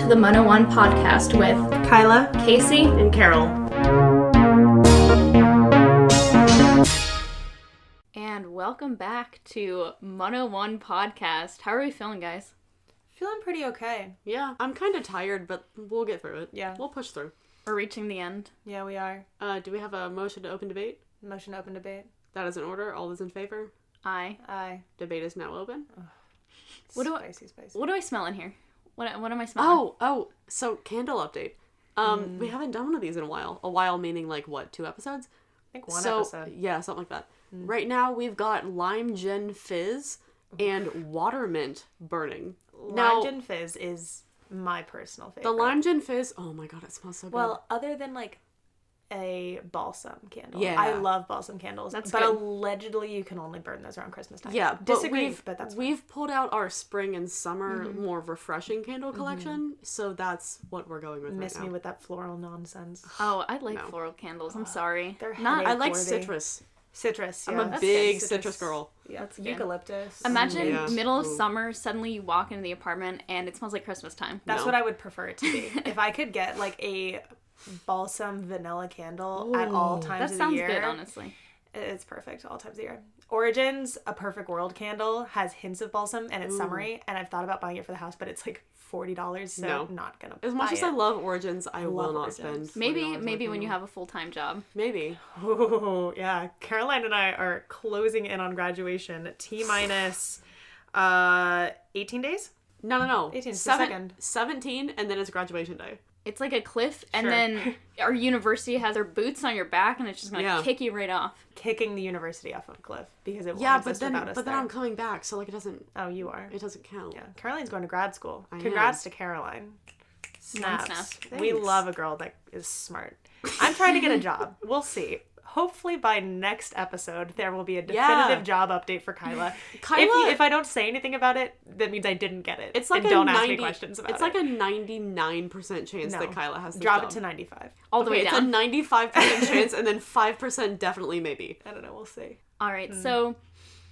to the MUN podcast with Kyla, Casey, and Carol. And welcome back to MUN podcast. How are we feeling, guys? Feeling pretty okay. Yeah, I'm kind of tired, but we'll get through it. Yeah. We'll push through. We're reaching the end. Yeah, we are. Do we have a motion to open debate? Motion to open debate. That is in order. All those in favor? Aye. Debate is now open. What do I smell in here? What am I smelling? Oh, so candle update. We haven't done one of these in a while. A while meaning like what, 2 episodes? I think one episode. Yeah, something like that. Right now we've got lime gin fizz and water mint burning. Lime gin fizz is my personal favorite. The lime gin fizz, oh my god, it smells so good. Well, other than like a balsam candle. Yeah. I love balsam candles. That's but good. Allegedly you can only burn those around Christmas time. yeah, Disagree, but but that's fine. we've pulled out our spring and summer more refreshing candle collection, so that's what we're going with Miss right now. me with that floral nonsense. Oh, I like No. floral candles. I'm sorry. They're Not. headache I like worthy. citrus. Citrus, yeah. I'm a That's big good. citrus girl. Yeah, That's good. eucalyptus. Imagine Yeah. middle of Ooh. summer, suddenly you walk into the apartment and it smells like Christmas time. That's No. what I would prefer it to be. If I could get like a balsam vanilla candle at all times That of the sounds year. good, honestly. It's perfect all times of the year. Origins, A Perfect World candle, has hints of balsam and it's summery, and I've thought about buying it for the house, but it's like $40, so No. not gonna As much buy as it. I love Origins, I will love not Origins. spend Maybe $40 on when you candle. have a full-time job. Maybe. Oh, yeah. Caroline and I are closing in on graduation. T-minus 18 days? No. 18 is the second. 17, and then it's graduation day. It's like a cliff, and Sure. then our university has their boots on your back, and it's just gonna Yeah. kick you right off. Kicking the university off of a cliff because it won't Yeah, but exist then without us then there. I'm coming back, so like it doesn't You are. count. Yeah, Caroline's going to grad school. I Congrats to Caroline. Snap. Snaps. Thanks. We love a girl that is smart. I'm trying to get a job. We'll see. Hopefully by next episode there will be a definitive job update for Kyla. Kyla- if I don't say anything about it, that means I didn't get it. It's like and a don't 90, ask me questions about it. It's like a 99% chance No. that Kyla has this Drop job. it to 95. All the way It's down. a 95% chance, and then 5% definitely maybe. I don't know. We'll see. All right, so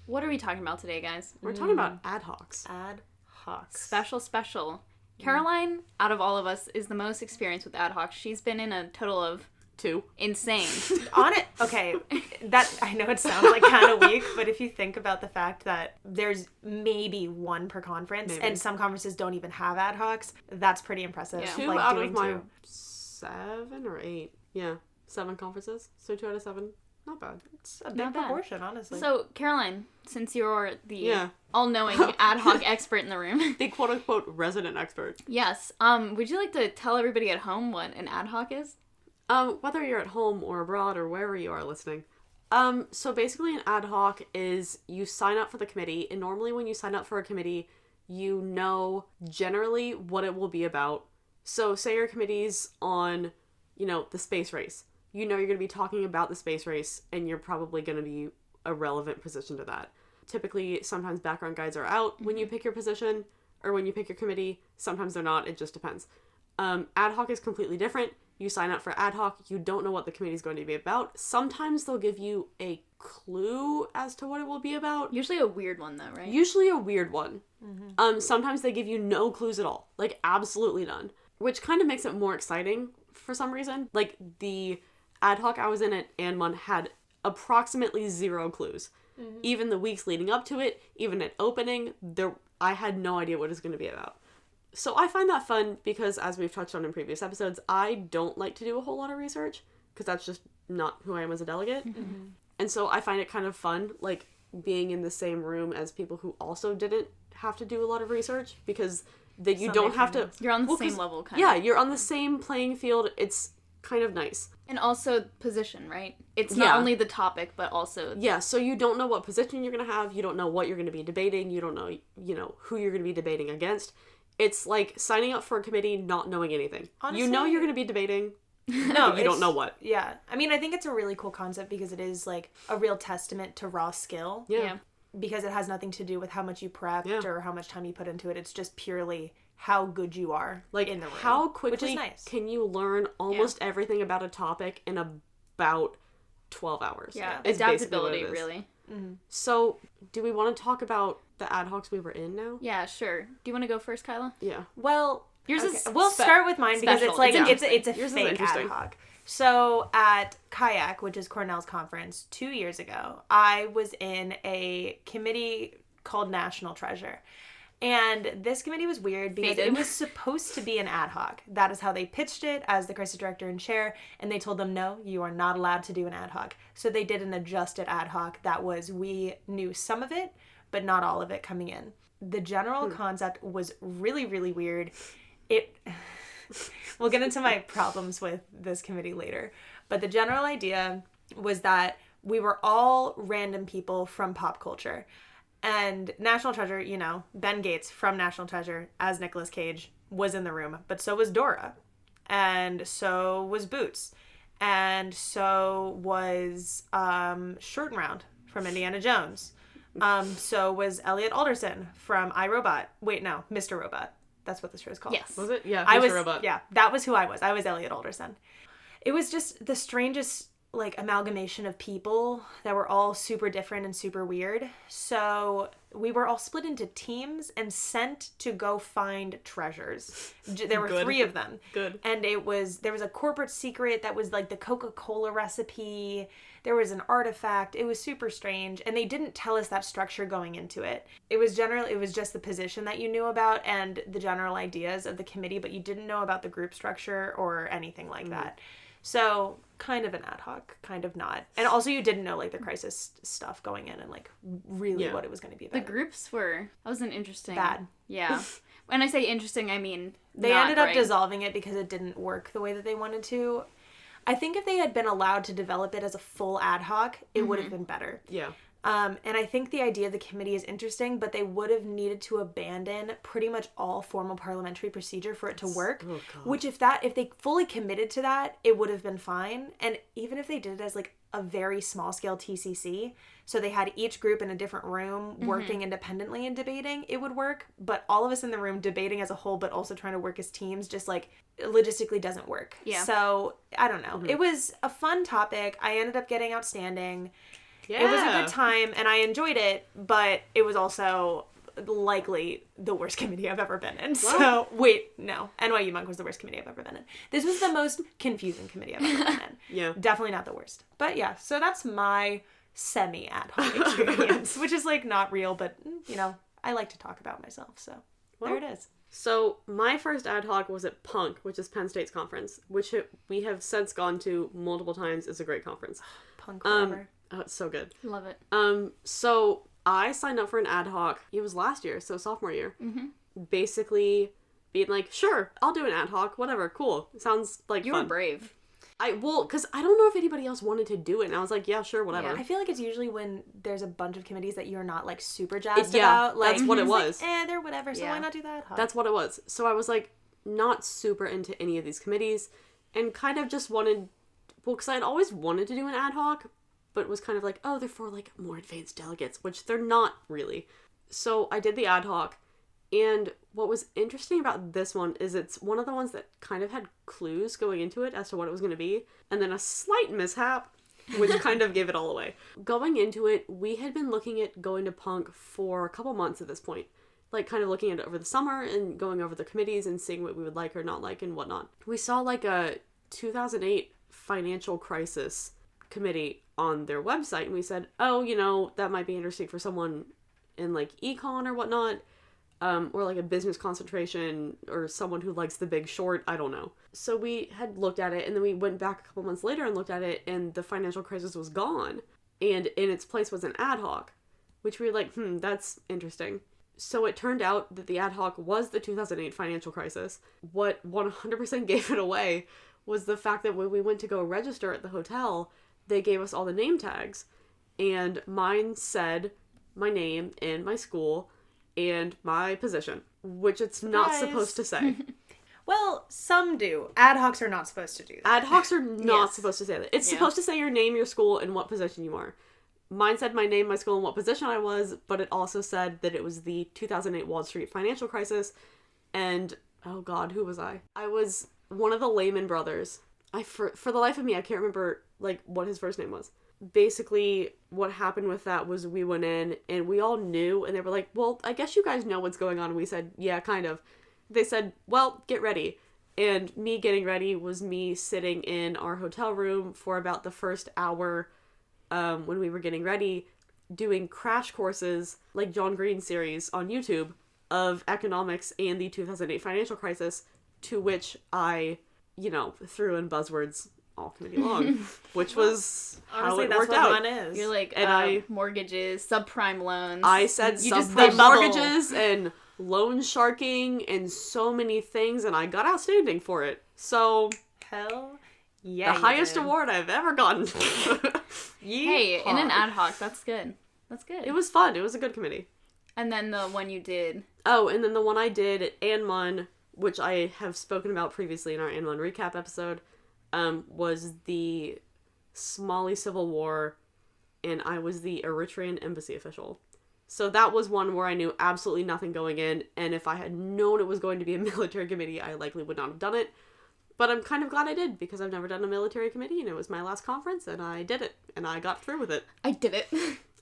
what are we talking about today, guys? We're talking about ad hocs. Ad hoc. Special. Caroline, out of all of us, is the most experienced with ad hoc. She's been in a total of 2. insane. On it. Okay, that I know it sounds like kind of weak, but if you think about the fact that there's maybe one per conference, Maybe. and some conferences don't even have ad hocs, that's pretty impressive. Yeah. 2 Like, out doing of my two. 7 or 8. Yeah, 7 conferences. So 2 out of 7. Not bad. It's a big Not bad. proportion, honestly. So, Caroline, since you're the Yeah. all-knowing ad hoc expert in the room, The quote-unquote resident expert. yes, would you like to tell everybody at home what an ad hoc is? Whether you're at home or abroad or wherever you are listening. So basically an ad hoc is you sign up for the committee, and normally when you sign up for a committee, you know generally what it will be about. So say your committee's on, the space race. You know you're going to be talking about the space race, and you're probably going to be a relevant position to that. Typically, sometimes background guides are out when you pick your position, or when you pick your committee. Sometimes they're not, it just depends. Ad hoc is completely different. You sign up for ad hoc, you don't know what the committee is going to be about. Sometimes they'll give you a clue as to what it will be about. Usually a weird one, though, right? Usually a weird one. Sometimes they give you no clues at all. Like, absolutely none. Which kind of makes it more exciting for some reason. Like, the ad hoc I was in at MUN had approximately 0 clues. Even the weeks leading up to it, even at opening, I had no idea what it was going to be about. So I find that fun because, as we've touched on in previous episodes, I don't like to do a whole lot of research because that's just not who I am as a delegate. And so I find it kind of fun, like, being in the same room as people who also didn't have to do a lot of research, because that you don't have to... You're on the Well, same 'cause- level, kind Yeah, of. you're on the same playing field. It's kind of nice. And also position, right? It's Yeah. not only the topic, but also... Yeah, so you don't know what position you're going to have. You don't know what you're going to be debating. You don't know, who you're going to be debating against. It's like signing up for a committee, not knowing anything. Honestly, you know you're going to be debating, no, but you don't know what. Yeah. I mean, I think it's a really cool concept because it is like a real testament to raw skill. Yeah. Because it has nothing to do with how much you prepped Yeah. or how much time you put into it. It's just purely how good you are Like, in the room. how quickly which is nice. can you learn almost everything about a topic in about 12 hours? Yeah, is basically what adaptability, it is. really. So, do we want to talk about the ad hocs we were in now? Yeah, sure. Do you want to go first, Kyla? Yeah. Well, Yours Okay, is we'll start with mine because special. it's like It's it's a Yours is fake ad interesting. hoc. So at Kayak, which is Cornell's conference 2 years ago, I was in a committee called National Treasure. And this committee was weird because Faded. it was supposed to be an ad hoc. That is how they pitched it as the crisis director and chair. And they told them, no, you are not allowed to do an ad hoc. So they did an adjusted ad hoc that was, we knew some of it, but not all of it coming in. The general concept was really, really weird. We'll get into my problems with this committee later. But the general idea was that we were all random people from pop culture. And National Treasure, you know, Ben Gates from National Treasure as Nicolas Cage was in the room, but so was Dora. And so was Boots. And so was Short and Round from Indiana Jones. So was Elliot Alderson from iRobot. Wait, no, Mr. Robot. That's what the show is called. Yes. Was it? Yeah, I Mr. was, Robot. yeah, that was who I was. I was Elliot Alderson. It was just the strangest like amalgamation of people that were all super different and super weird. So we were all split into teams and sent to go find treasures. There were Good. 3 of them. Good. And there was a corporate secret that was like the Coca-Cola recipe. There was an artifact. It was super strange. And they didn't tell us that structure going into it. It was just the position that you knew about and the general ideas of the committee, but you didn't know about the group structure or anything like that. So kind of an ad hoc, kind of not. And also you didn't know like the crisis stuff going in and like really what it was going to be The about. groups that was an interesting. Bad. Yeah. When I say interesting, I mean They not ended up great. dissolving it because it didn't work the way that they wanted to. I think if they had been allowed to develop it as a full ad hoc, it would have been better. Yeah. And I think the idea of the committee is interesting, but they would have needed to abandon pretty much all formal parliamentary procedure for it to work. Oh, God. Which if they fully committed to that, it would have been fine. And even if they did it as like a very small scale TCC, so they had each group in a different room working independently and debating, it would work. But all of us in the room debating as a whole, but also trying to work as teams, just like logistically doesn't work. Yeah. So I don't know. It was a fun topic. I ended up getting outstanding. Yeah. It was a good time and I enjoyed it, but it was also likely the worst committee I've ever been in. So, wait, no. NYU Monk was the worst committee I've ever been in. This was the most confusing committee I've ever been in. Yeah. Definitely not the worst. But yeah, so that's my semi-ad hoc experience, which is like not real, but you know, I like to talk about myself. So there it is. So my first ad hoc was at Punk, which is Penn State's conference, which we have since gone to multiple times. It's a great conference. Punk forever. Oh, it's so good. Love it. So I signed up for an ad hoc. It was last year, so sophomore year. Basically being like, sure, I'll do an ad hoc, whatever, cool. Sounds like You fun. were brave. Because I don't know if anybody else wanted to do it, and I was like, yeah, sure, whatever. I feel like it's usually when there's a bunch of committees that you're not like super jazzed Yeah, about. Like, that's what it it's was. Like, they're whatever, so Yeah. why not do that? That's what it was. So I was like, not super into any of these committees, and kind of just wanted, because I had always wanted to do an ad hoc, but was kind of like, oh, they're for like more advanced delegates, which they're not really. So I did the ad hoc, and what was interesting about this one is it's one of the ones that kind of had clues going into it as to what it was going to be, and then a slight mishap, which kind of gave it all away. Going into it, we had been looking at going to Punk for a couple months at this point, like kind of looking at it over the summer and going over the committees and seeing what we would like or not like and whatnot. We saw like a 2008 financial crisis committee on their website, and we said, oh, you know, that might be interesting for someone in like econ or whatnot, or like a business concentration, or someone who likes The Big Short, I don't know. So we had looked at it, and then we went back a couple months later and looked at it, and the financial crisis was gone, and in its place was an ad hoc, which we were like, that's interesting. So it turned out that the ad hoc was the 2008 financial crisis. What 100% gave it away was the fact that when we went to go register at the hotel, they gave us all the name tags, and mine said my name and my school and my position, which it's not Surprise. supposed to say. Well, some do. Ad hocs are not supposed to do that. Ad hocs are not Yes. supposed to say that. It's Yeah. supposed to say your name, your school, and what position you are. Mine said my name, my school, and what position I was, but it also said that it was the 2008 Wall Street financial crisis, and, oh god, who was I? I was one of the Lehman brothers. For the life of me, I can't remember, like, what his first name was. Basically, what happened with that was we went in, and we all knew, and they were like, well, I guess you guys know what's going on, and we said, yeah, kind of. they said, well, get ready. And me getting ready was me sitting in our hotel room for about the first hour when we were getting ready, doing crash courses like John Green's series on YouTube of economics and the 2008 financial crisis, to which I, threw in buzzwords all committee long, which was Honestly, how it that's worked what out. MUN is. You're like, And mortgages, subprime loans. I said You just subprime the bubble. mortgages and loan sharking and so many things, and I got outstanding for it. So, Hell yeah. the highest award I've ever gotten. Hey, in an ad hoc, that's good. That's good. It was fun. It was a good committee. And then the one you did. Oh, and then the one I did at MUN, which I have spoken about previously in our MUN recap episode, was the Somali Civil War, and I was the Eritrean embassy official. So that was one where I knew absolutely nothing going in, and if I had known it was going to be a military committee, I likely would not have done it. But I'm kind of glad I did, because I've never done a military committee, and it was my last conference, and I did it, and I got through with it. I did it.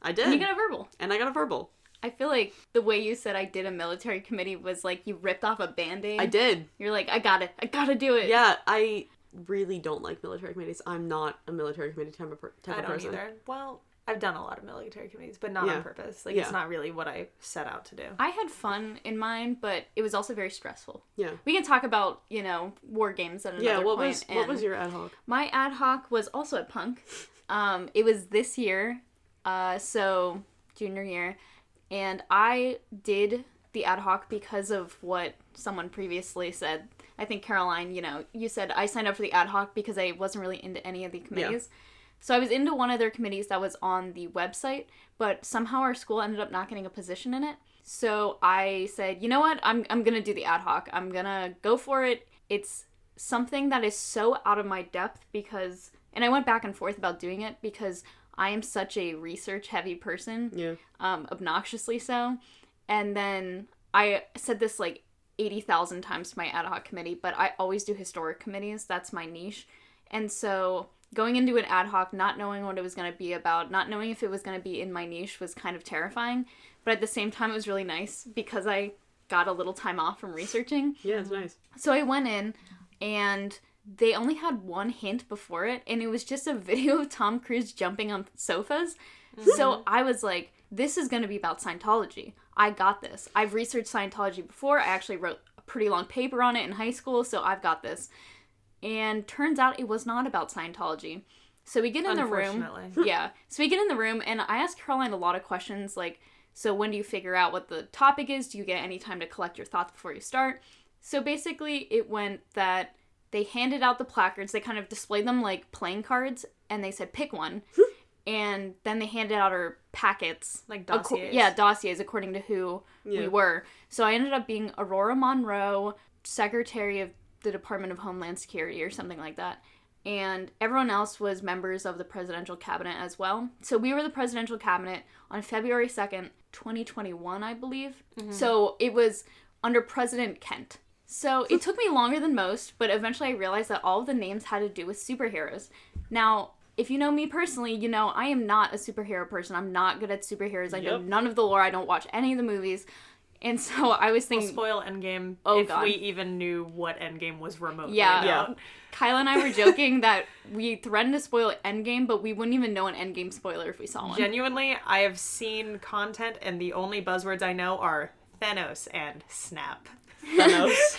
I did. And you got a verbal. And I got a verbal. I feel like the way you said I did a military committee was like you ripped off a Band-Aid. I did. You're like, I got it. I gotta do it. Yeah, I really don't like military committees. I'm not a military committee type of person. I don't either. Well, I've done a lot of military committees, but not Yeah. on purpose. Like, Yeah. it's not really what I set out to do. I had fun in mine, but it was also very stressful. Yeah. We can talk about, war games at another What point. what was your ad hoc? My ad hoc was also at Punk. It was this year, so junior year, and I did the ad hoc because of what someone previously said. I think Caroline, you said I signed up for the ad hoc because I wasn't really into any of the committees. Yeah. So I was into one of their committees that was on the website, but somehow our school ended up not getting a position in it. So I said, you know what, I'm going to do the ad hoc. I'm going to go for it. It's something that is so out of my depth because, and I went back and forth about doing it because I am such a research heavy person, Yeah. Obnoxiously so. And then I said this like 80,000 times to my ad hoc committee, but I always do historic committees. That's my niche. And so going into an ad hoc, not knowing what it was going to be about, not knowing if it was going to be in my niche was kind of terrifying. But at the same time, it was really nice because I got a little time off from researching. Yeah, it's nice. So I went in and they only had one hint before it, and it was just a video of Tom Cruise jumping on sofas. Mm-hmm. So I was like, this is going to be about Scientology. I got this. I've researched Scientology before. I actually wrote a pretty long paper on it in high school, so I've got this. And turns out it was not about Scientology. So we get in the room. Yeah. So we get in the room, and I asked Caroline a lot of questions, like, so when do you figure out what the topic is? Do you get any time to collect your thoughts before you start? So basically, it went that they handed out the placards. They kind of displayed them like playing cards, and they said, pick one. And then they handed out our packets. Like dossiers. Dossiers according to who we were. So I ended up being Aurora Monroe, Secretary of the Department of Homeland Security or something like that. And everyone else was members of the presidential cabinet as well. So we were the presidential cabinet on February 2nd, 2021, I believe. Mm-hmm. So it was under President Kent. So it took me longer than most, but eventually I realized that all of the names had to do with superheroes. Now, if you know me personally, you know I am not a superhero person. I'm not good at superheroes. I know none of the lore. I don't watch any of the movies. And so I was thinking... We'll spoil Endgame we even knew what Endgame was remotely about. Yeah. Kyla and I were joking that we threatened to spoil Endgame, but we wouldn't even know an Endgame spoiler if we saw one. Genuinely, I have seen content, and the only buzzwords I know are Thanos and Snap. Thanos.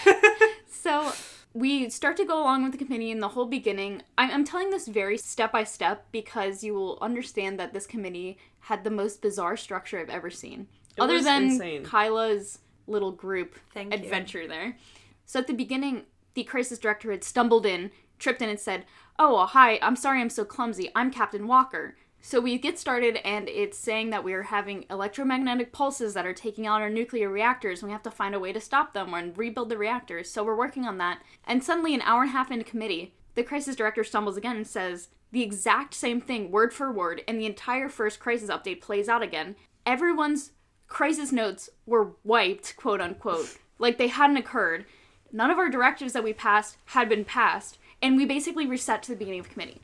So we start to go along with the committee in the whole beginning. I'm telling this very step-by-step because you will understand that this committee had the most bizarre structure I've ever seen. Other than insane. Kyla's little group adventure there. So at the beginning, the crisis director had stumbled in, tripped in, and said, "Oh, hi, I'm sorry I'm so clumsy. I'm Captain Walker." So we get started, and it's saying that we are having electromagnetic pulses that are taking out our nuclear reactors, and we have to find a way to stop them and rebuild the reactors. So we're working on that. And suddenly, an hour and a half into committee, the crisis director stumbles again and says the exact same thing, word for word, and the entire first crisis update plays out again. Everyone's crisis notes were wiped, quote unquote, like they hadn't occurred. None of our directives that we passed had been passed, and we basically reset to the beginning of committee.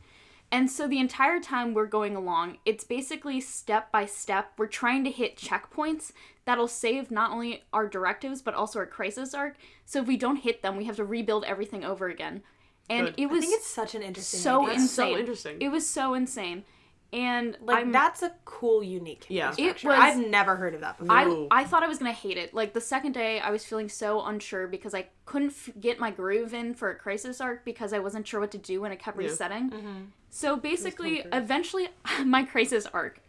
And so the entire time we're going along, it's basically step by step. We're trying to hit checkpoints that'll save not only our directives, but also our crisis arc. So if we don't hit them, we have to rebuild everything over again. And Good. it was I think it's such an interesting so idea. insane. So interesting. It was so insane. And Like, that's a cool, unique Yeah. structure. It was- I've never heard of that before. No. I thought I was going to hate it. Like, the second day, I was feeling so unsure because I couldn't get my groove in for a crisis arc because I wasn't sure what to do and it kept resetting. So basically, eventually, my crisis arc,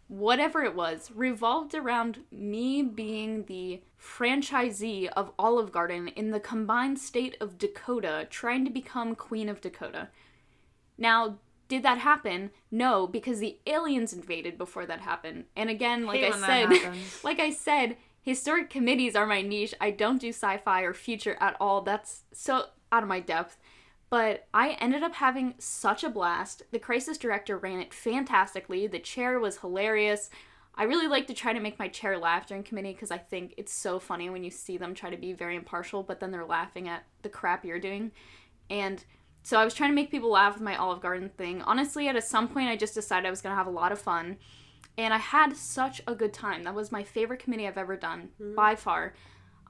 whatever it was, revolved around me being the franchisee of Olive Garden in the combined state of Dakota, trying to become Queen of Dakota. Now, did that happen? No, because the aliens invaded before that happened. And again, like Hate I when that said, happens. like I said, historic committees are my niche. I don't do sci-fi or future at all. That's so out of my depth. But I ended up having such a blast. The crisis director ran it fantastically. The chair was hilarious. I really like to try to make my chair laugh during committee because I think it's so funny when you see them try to be very impartial, but then they're laughing at the crap you're doing. And so I was trying to make people laugh with my Olive Garden thing. Honestly, at some point, I just decided I was going to have a lot of fun. And I had such a good time. That was my favorite committee I've ever done, by far.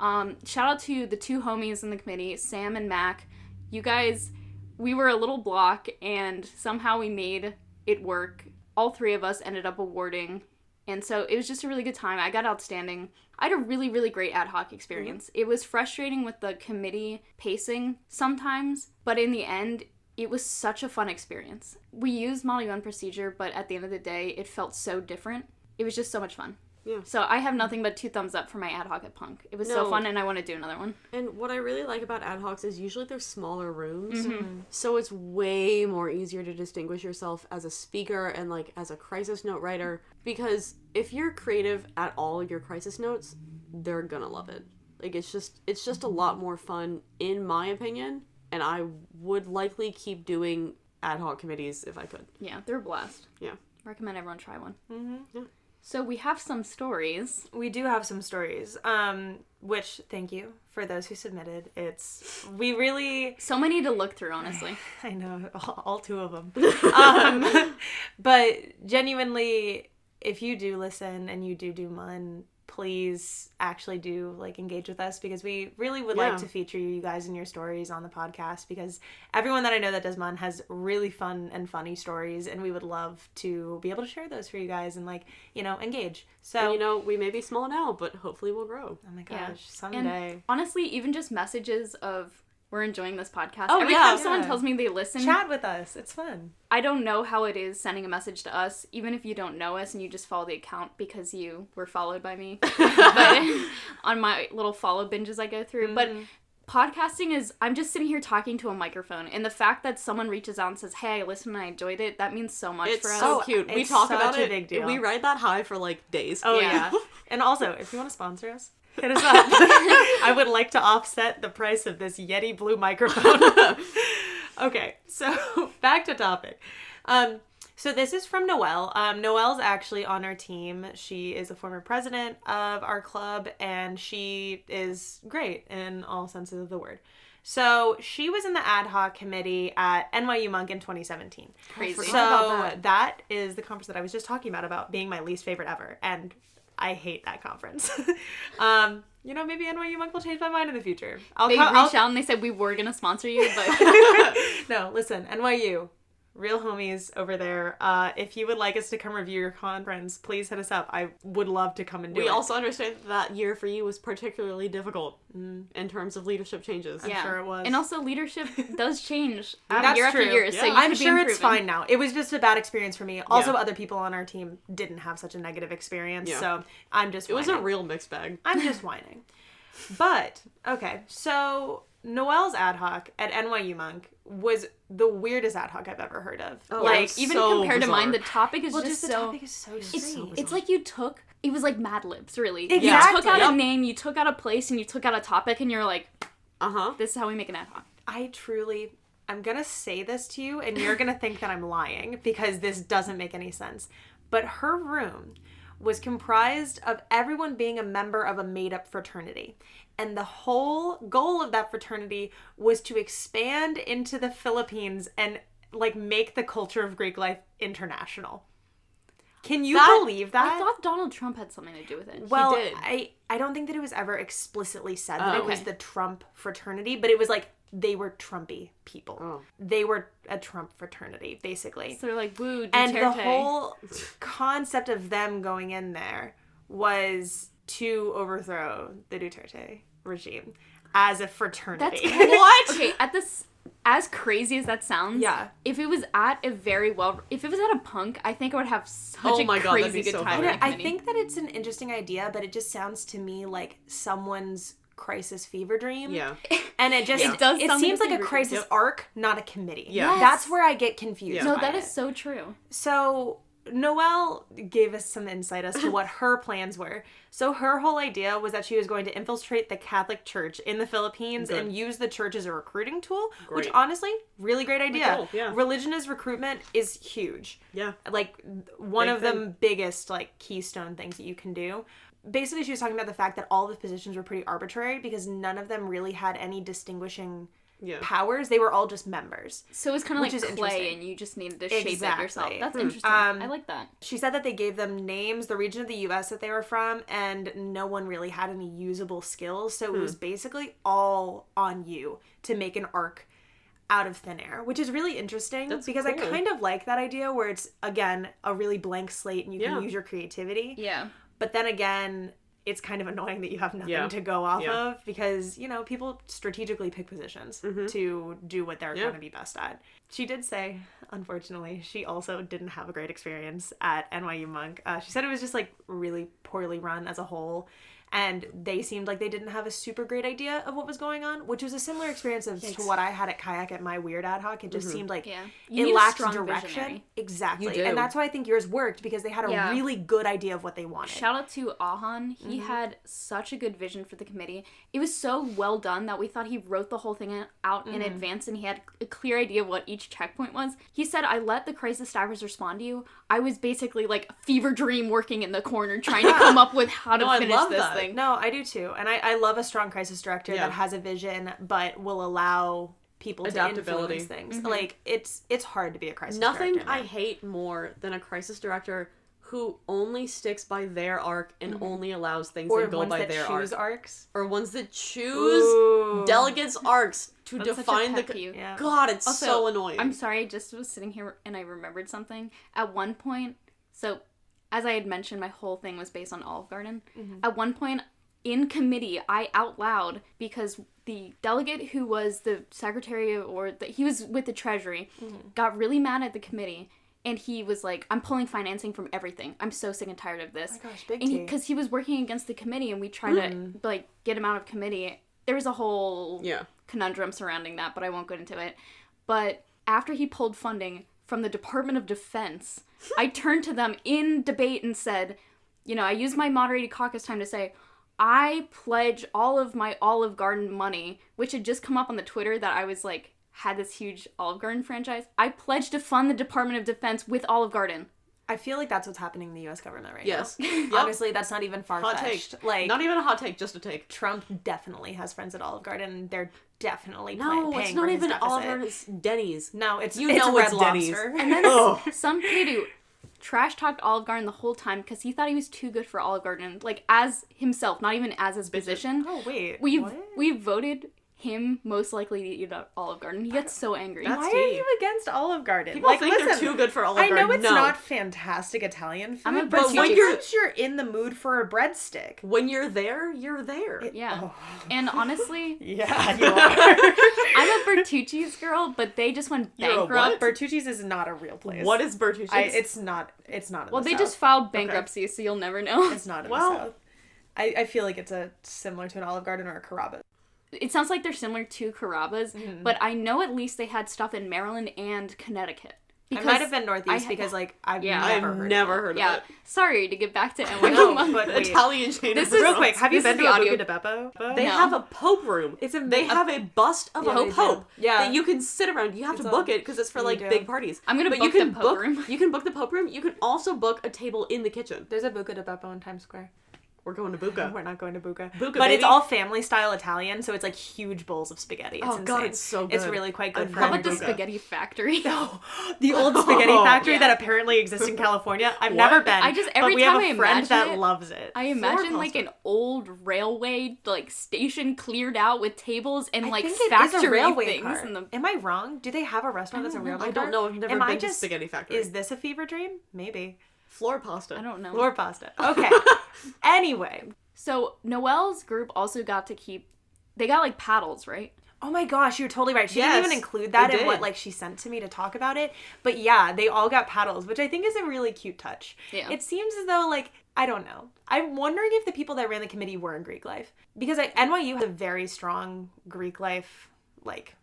Shout out to the two homies in the committee, Sam and Mac. You guys, we were a little block, and somehow we made it work. All three of us ended up awarding. And so it was just a really good time. I got outstanding. I had a really, really great ad hoc experience. It was frustrating with the committee pacing sometimes, but in the end, it was such a fun experience. We used Model UN procedure, but at the end of the day, it felt so different. It was just so much fun. Yeah. So I have nothing but 2 thumbs up for my ad hoc at Punk. It was so fun, and I want to do another one. And what I really like about ad hocs is usually they're smaller rooms, so it's way more easier to distinguish yourself as a speaker and like as a crisis note writer, because if you're creative at all your crisis notes, they're gonna love it. Like it's just a lot more fun in my opinion, and I would likely keep doing ad hoc committees if I could. Yeah, they're a blast. Yeah. Recommend everyone try one. Yeah. So we have some stories. We do have some stories, which, thank you for those who submitted. We really... So many to look through, honestly. I know, all 2 of them. But genuinely, if you do listen and you do MUN, please actually do engage with us, because we really would like to feature you guys in your stories on the podcast, because everyone that I know that does MUN has really fun and funny stories, and we would love to be able to share those for you guys and engage. So And, we may be small now, but hopefully we'll grow. oh my gosh, Yeah. someday. And honestly, even just messages of we're enjoying this podcast. Oh, Every yeah. time someone Yeah. tells me they listen, Chat with us. It's fun. I don't know how it is sending a message to us, even if you don't know us and you just follow the account because you were followed by me. But on my little follow binges I go through. But podcasting is, I'm just sitting here talking to a microphone. And the fact that someone reaches out and says, hey, I listened and I enjoyed it, that means so much It's for us. so cute. We it's talk such about a it. big deal. We ride that high for days. Oh Yeah. yeah. And also, if you want to sponsor us, hit us up. I would like to offset the price of this Yeti blue microphone. Okay, so back to topic. So this is from Noelle. Noelle's actually on our team. She is a former president of our club, and she is great in all senses of the word. So she was in the ad hoc committee at NYU Monk in 2017. Crazy. So about that is the conference that I was just talking about being my least favorite ever. And I hate that conference. Maybe NYU Monk will change my mind in the future. They reached out and they said we were going to sponsor you, but No, listen, NYU, real homies over there. If you would like us to come review your conference, please hit us up. I would love to come and do it. We also understand that year for you was particularly difficult in terms of leadership changes. yeah. sure it was. And also leadership does change That's year after true. year. Yeah. So you I'm could be sure it's improving. fine now. It was just a bad experience for me. Also, Yeah. other people on our team didn't have such a negative experience, Yeah. so I'm just It was whining. a real mixed bag. I'm just whining. But, okay, so Noelle's ad hoc at NYU Monk was the weirdest ad hoc I've ever heard of. Oh, Like, it's even so compared to mine, the bizarre. topic is just the so... topic is so It's, strange. it's like you took... It was like Mad Libs, really. Exactly. You took out Yep. a name, you took out a place, and you took out a topic, and you're like, Uh-huh. this is how we make an ad hoc. I'm gonna say this to you, and you're gonna think that I'm lying, because this doesn't make any sense. But her room was comprised of everyone being a member of a made-up fraternity. And the whole goal of that fraternity was to expand into the Philippines and like make the culture of Greek life international. Can you That- believe that? I thought Donald Trump had something to do with it. Well, did. I don't think that it was ever explicitly said that it was Okay. the Trump fraternity, but it was like they were Trumpy people. Oh. They were a Trump fraternity, basically. So they're like, woo, Duterte. And the whole concept of them going in there was to overthrow the Duterte regime as a fraternity. That's what? Okay, at this, as crazy as that sounds, Yeah. if it was at a if it was at a punk, I think I would have such Oh a my God, that'd crazy be good so time. funny. at the I committee. think that it's an interesting idea, but it just sounds to me like someone's crisis fever dream. Yeah. And it just It does it sound seems like a like a fever crisis dream. Yep. arc, not a committee. Yeah. Yes. That's where I get confused. Yeah. No, by that it. is so true. So Noelle gave us some insight as to what her plans were. So her whole idea was that she was going to infiltrate the Catholic Church in the Philippines Good. and use the church as a recruiting tool, which Great. honestly, really great idea. Cool, yeah. Religion as recruitment is huge. Yeah. Like one Big of the biggest like keystone things that you can do. Basically, she was talking about the fact that all the positions were pretty arbitrary because none of them really had any distinguishing Yeah. powers. They were all just members. So it was kind of Which like is clay, interesting. and you just needed to shape it Exactly. yourself. That's Hmm. interesting. I like that. She said that they gave them names, the region of the U.S. that they were from, and no one really had any usable skills. So it was basically all on you to make an arc out of thin air, which is really interesting because I cool. kind of like that idea where it's, again, a really blank slate and you Yeah. can use your creativity. Yeah. But then again, it's kind of annoying that you have nothing Yeah. to go off Yeah. of because, you know, people strategically pick positions to do what they're Yeah. going to be best at. She did say, unfortunately, she also didn't have a great experience at NYU Monk. She said it was just like really poorly run as a whole. And they seemed like they didn't have a super great idea of what was going on, which was a similar experience as to what I had at Kayak at my weird ad hoc. It just seemed like Yeah. You it need a lacked strong direction. visionary. Exactly. You do. And that's why I think yours worked because they had a Yeah. really good idea of what they wanted. Shout out to Ahan. He had such a good vision for the committee. It was so well done that we thought he wrote the whole thing out in advance and he had a clear idea of what each checkpoint was. He said, I let the crisis staffers respond to you. I was basically like a fever dream working in the corner trying to come up with how to No, I finish love this that. thing. No, I do too. And I love a strong crisis director Yeah. that has a vision but will allow people to Adaptability. influence things. Like it's hard to be a crisis Nothing director. I hate more than a crisis director who only sticks by their arc and only allows things or that go ones by that their choose arc. arcs. Or ones that choose Ooh. delegates' arcs to That's such a define pet the... peeve. Yeah. God, it's Also, so annoying. I'm sorry, I just was sitting here and I remembered something. At one point, so as I had mentioned, my whole thing was based on Olive Garden. At one point in committee, I out loud, because the delegate who was the secretary he was with the treasury, got really mad at the committee. And he was like, I'm pulling financing from everything. I'm so sick and tired of this. Oh my gosh, big And T. because he was working against the committee and we tried to like get him out of committee. There was a whole Yeah. conundrum surrounding that, but I won't go into it. But after he pulled funding from the Department of Defense, I turned to them in debate and said, you know, I used my moderated caucus time to say, I pledge all of my Olive Garden money, which had just come up on the Twitter that I was like, had this huge Olive Garden franchise. I pledge to fund the Department of Defense with Olive Garden. I feel like that's what's happening in the U.S. government right Yes. now. Yep. Honestly, that's not even Hot far-fetched. take. Like, Not even a hot take, just a take. Trump definitely has friends at Olive Garden. And they're definitely No, paying it's for not his even deficit. Olive Garden, it's Denny's. No, it's You it's know Red it's Denny's. Lobster. And then Ugh. some kid who trash talked Olive Garden the whole time because he thought he was too good for Olive Garden, like as himself, not even as his position. Oh wait, We what? voted him most likely to eat at Olive Garden. He gets so angry. That's Why tea. are you against Olive Garden? People think they're too good for Olive I Garden. know it's No. not fantastic Italian food, I'm a but Bertucci. sometimes you're in the mood for a breadstick. When you're there, you're there. Yeah. Oh. And honestly, Yeah, you are. I'm a Bertucci's girl, but they just went You're a bankrupt. what? Bertucci's is not a real place. What is Bertucci's? It's not. It's not. In Well, the they South. just filed bankruptcy, so you'll never know. It's not in Well- the South. I feel like it's similar to an Olive Garden or a Carrabba's. It sounds like they're similar to Carrabba's, but I know at least they had stuff in Maryland and Connecticut. It might have been Northeast I- because like I've Yeah. never I've heard never of it. heard of Yeah. it. Sorry to get back to NYU No, Monk. but wait. Italian chain This of is- Real restaurants. quick, have you This been is to the a audio. Buca di Beppo? They No. have a Pope room. It's a They have a bust of Yeah, a they do. Pope Yeah. that you can sit around. You have It's to a- book it because it's for you like do. big parties. I'm gonna but book you can the Pope book room. You can book the Pope room. You can also book a table in the kitchen. There's a Buca di Beppo in Times Square. We're going to Buca. We're not going to Buca. Buca, but it's baby. all family style Italian, so it's like huge bowls of spaghetti. It's insane. God, it's so good. It's really quite good. I'd for How love about the energy. Buca. spaghetti factory? Oh, the old spaghetti factory Yeah. that apparently exists in California. I've What? never been. I just- every but we have time a I friend imagine that it, loves it. I imagine like pasta. an old railway like station cleared out with tables and I like think it is factory a railway things car. in the. Am I wrong? Do they have a restaurant that's a don't know. railway I car? don't know. I've never Am I been to just- Spaghetti Factory. Is this a fever dream? Maybe. Floor pasta. I don't know. Floor pasta. Okay. Anyway. So Noelle's group also got to keep. They got like paddles, right? Oh my gosh, you're totally right. She Yes, didn't even include that they in what did. like she sent to me to talk about it. But yeah, they all got paddles, which I think is a really cute touch. Yeah. It seems as though like I don't know. I'm wondering if the people that ran the committee were in Greek life because NYU has a very strong Greek life like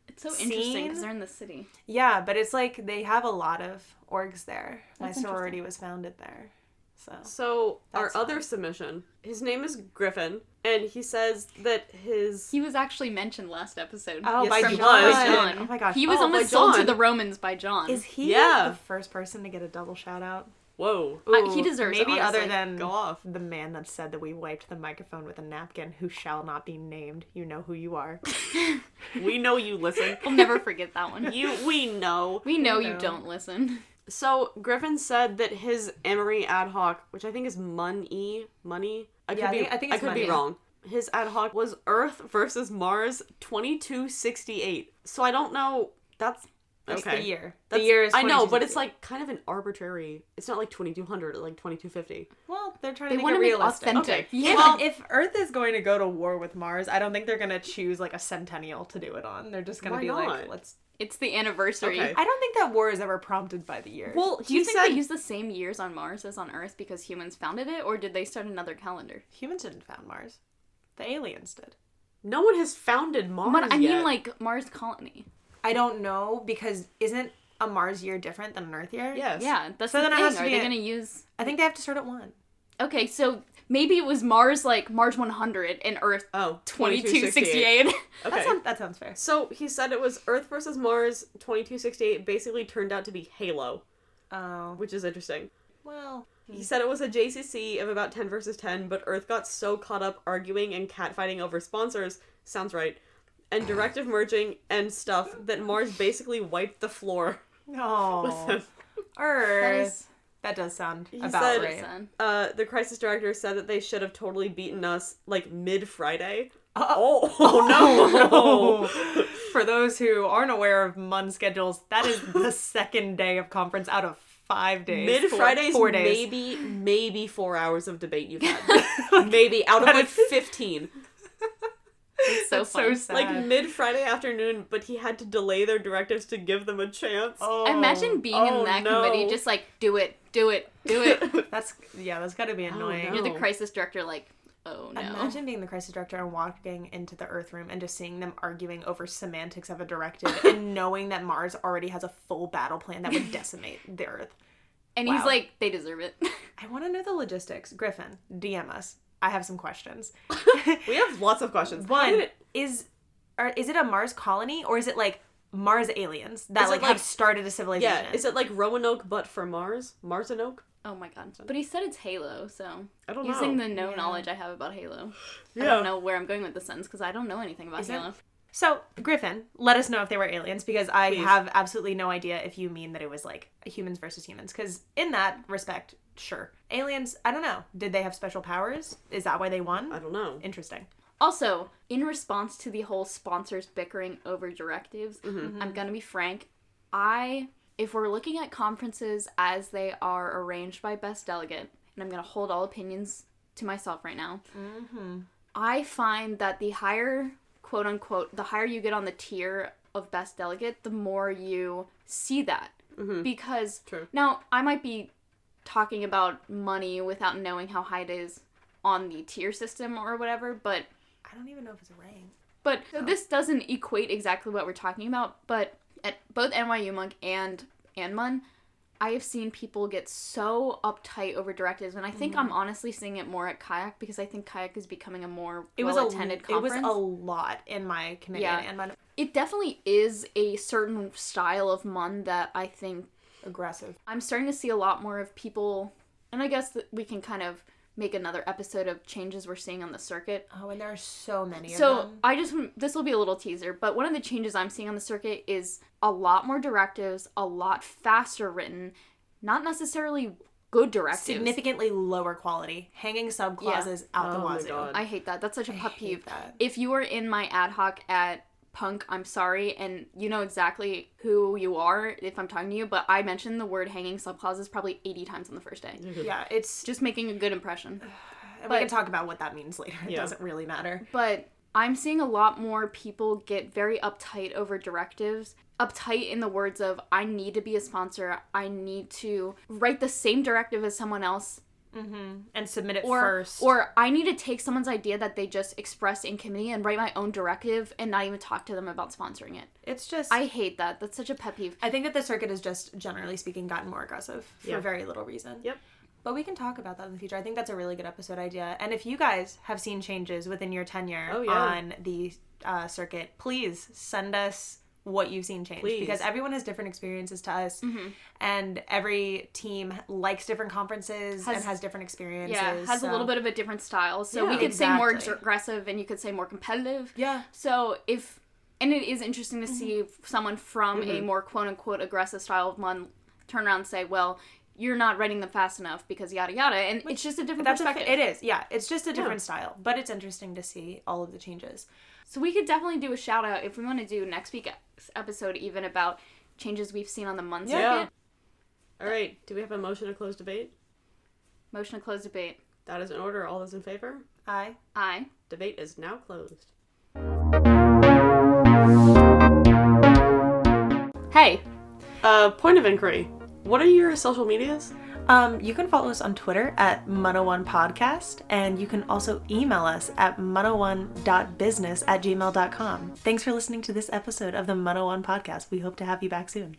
It's so interesting Scene? because they're in the city. yeah, but it's like they have a lot of orgs there. My That's sorority was founded there. So our That's other fine. submission, his name is Griffin, and he says that his He was actually mentioned last episode. Oh, Yes, by he John. was. John. Oh my gosh. He was Oh, almost by sold to John. the Romans by John. Is he Yeah. the first person to get a double shout out? whoa. He deserves it, Maybe honestly. other than Go off. the man that said that we wiped the microphone with a napkin, who shall not be named. You know who you are. We know you listen. We'll never forget that one. We know. We know you know. don't listen. So Griffin said that his Emory ad hoc, which I think is MUN-E, money. I Yeah, I think it's I could be MUN-E. wrong. His ad hoc was Earth versus Mars 2268. So I don't know. That's That's okay. the year. That's, the year is I know, but 2260. it's like kind of an arbitrary. It's not like 2200 or like 2250. Well, they're trying They to want make to it make realistic. authentic. Okay. Yeah. Well, if Earth is going to go to war with Mars, I don't think they're going to choose like a centennial to do it on. They're just going to Why be not? like, let's. It's the anniversary. Okay. I don't think that war is ever prompted by the year. Well, Do you he think said they use the same years on Mars as on Earth because humans founded it, or did they start another calendar? humans didn't found Mars. The aliens did. no one has founded Mars But I yet. mean, like Mars colony. I don't know because isn't a Mars year different than an Earth year? Yes. Yeah, that's So the then it thing. has to Are be they a- going to use? I think they have to start at 1. Okay, so maybe it was Mars, like Mars 100 and Earth Oh, 2268. Okay. That sounds fair. So he said it was Earth versus Mars 2268 basically turned out to be Halo, Oh. which is interesting. Well. He said it was a JCC of about 10 versus 10, but Earth got so caught up arguing and catfighting over sponsors, sounds right, and directive merging and stuff that Mars basically wiped the floor. Oh. Earth. That does sound He about said- right. The crisis director said that they should have totally beaten us, like, mid-Friday. Oh no! For those who aren't aware of MUN schedules, that is the second day of conference out of 5 days. Mid-Friday's 4 days. maybe 4 hours of debate you've had. Maybe, out of, That like, is- 15. It's so That's funny. sad. Like, mid-Friday afternoon, but he had to delay their directives to give them a chance. Oh, Imagine being in that no. committee, just like, do it, do it, do it. that's gotta be annoying. no. You're the crisis director, like, oh no. Imagine being the crisis director and walking into the Earth room and just seeing them arguing over semantics of a directive and knowing that Mars already has a full battle plan that would decimate the Earth. And he's Wow. like, they deserve it. I want to know the logistics. Griffin, DM us. I have some questions. We have lots of questions. How One, did it- is it a Mars colony or is it like Mars aliens that Is it like like- have started a civilization? Yeah, is it like Roanoke but for Mars? Marsanoke? Oh my god. But he said it's Halo, so. I don't Using know. the no Yeah. knowledge I have about Halo. I Yeah. don't know where I'm going with this sentence because I don't know anything about Is it- Halo. So, Griffin, let us know if they were aliens because I Please. have absolutely no idea if you mean that it was like humans versus humans. Because in that respect, sure. Aliens, I don't know. Did they have special powers? Is that why they won? I don't know. Interesting. Also, in response to the whole sponsors bickering over directives, Mm-hmm. I'm gonna be frank. If we're looking at conferences as they are arranged by best delegate, and I'm gonna hold all opinions to myself right now, I find that the higher, quote unquote, the higher you get on the tier of best delegate, the more you see that. Because True. now I might be talking about money without knowing how high it is on the tier system or whatever, but I don't even know if it's a rank. But this doesn't equate exactly what we're talking about, but at both NYU Monk and MUN, I have seen people get so uptight over directives, and I think I'm honestly seeing it more at Kayak because I think Kayak is becoming a more well-attended conference. It was a lot in my committee. Yeah. And my It definitely is a certain style of MUN that I think aggressive. I'm starting to see a lot more of people, and I guess that we can kind of make another episode of changes we're seeing on the circuit. Oh, and there are so many of So them. this will be a little teaser, but one of the changes I'm seeing on the circuit is a lot more directives, a lot faster written, not necessarily good directives. Significantly lower quality. Hanging subclauses out the Oh my wazoo. God. I hate that. That's such a pet hate peeve. that. If you are in my ad hoc at Punk, I'm sorry, and you know exactly who you are if I'm talking to you, but I mentioned the word hanging subclauses probably 80 times on the first day. Yeah, it's... Just making a good impression. we can talk about what that means later. It Yeah. doesn't really matter. But I'm seeing a lot more people get very uptight over directives. Uptight in the words of, I need to be a sponsor. I need to write the same directive as someone else. And submit it first. Or I need to take someone's idea that they just expressed in committee and write my own directive and not even talk to them about sponsoring it. It's just... I hate that. That's such a pet peeve. I think that the circuit has just, generally speaking, gotten more aggressive for very little reason. Yep. But we can talk about that in the future. I think that's a really good episode idea. And if you guys have seen changes within your tenure on the circuit, please send us what you've seen change. Please. Because everyone has different experiences to us. And every team likes different conferences and has different experiences. Yeah, has a little bit of a different style. So Yeah, we could say more exactly. aggressive and you could say more competitive. Yeah. So and it is interesting to see someone from a more quote-unquote aggressive style of MUN turn around and say, well, you're not writing them fast enough because yada yada. And it's just a different perspective. It is, yeah. It's just a different style. But it's interesting to see all of the changes. So we could definitely do a shout out if we want to do next week's episode even about changes we've seen on the MUN circuit. Yeah. All right. Do we have a motion to close debate? Motion to close debate. That is in order. All those in favor? Aye. Debate is now closed. Hey. Point of inquiry. What are your social medias? You can follow us on Twitter at MUN01 Podcast, and you can also email us at mun01.business@gmail.com. Thanks for listening to this episode of the MUN01 Podcast. We hope to have you back soon.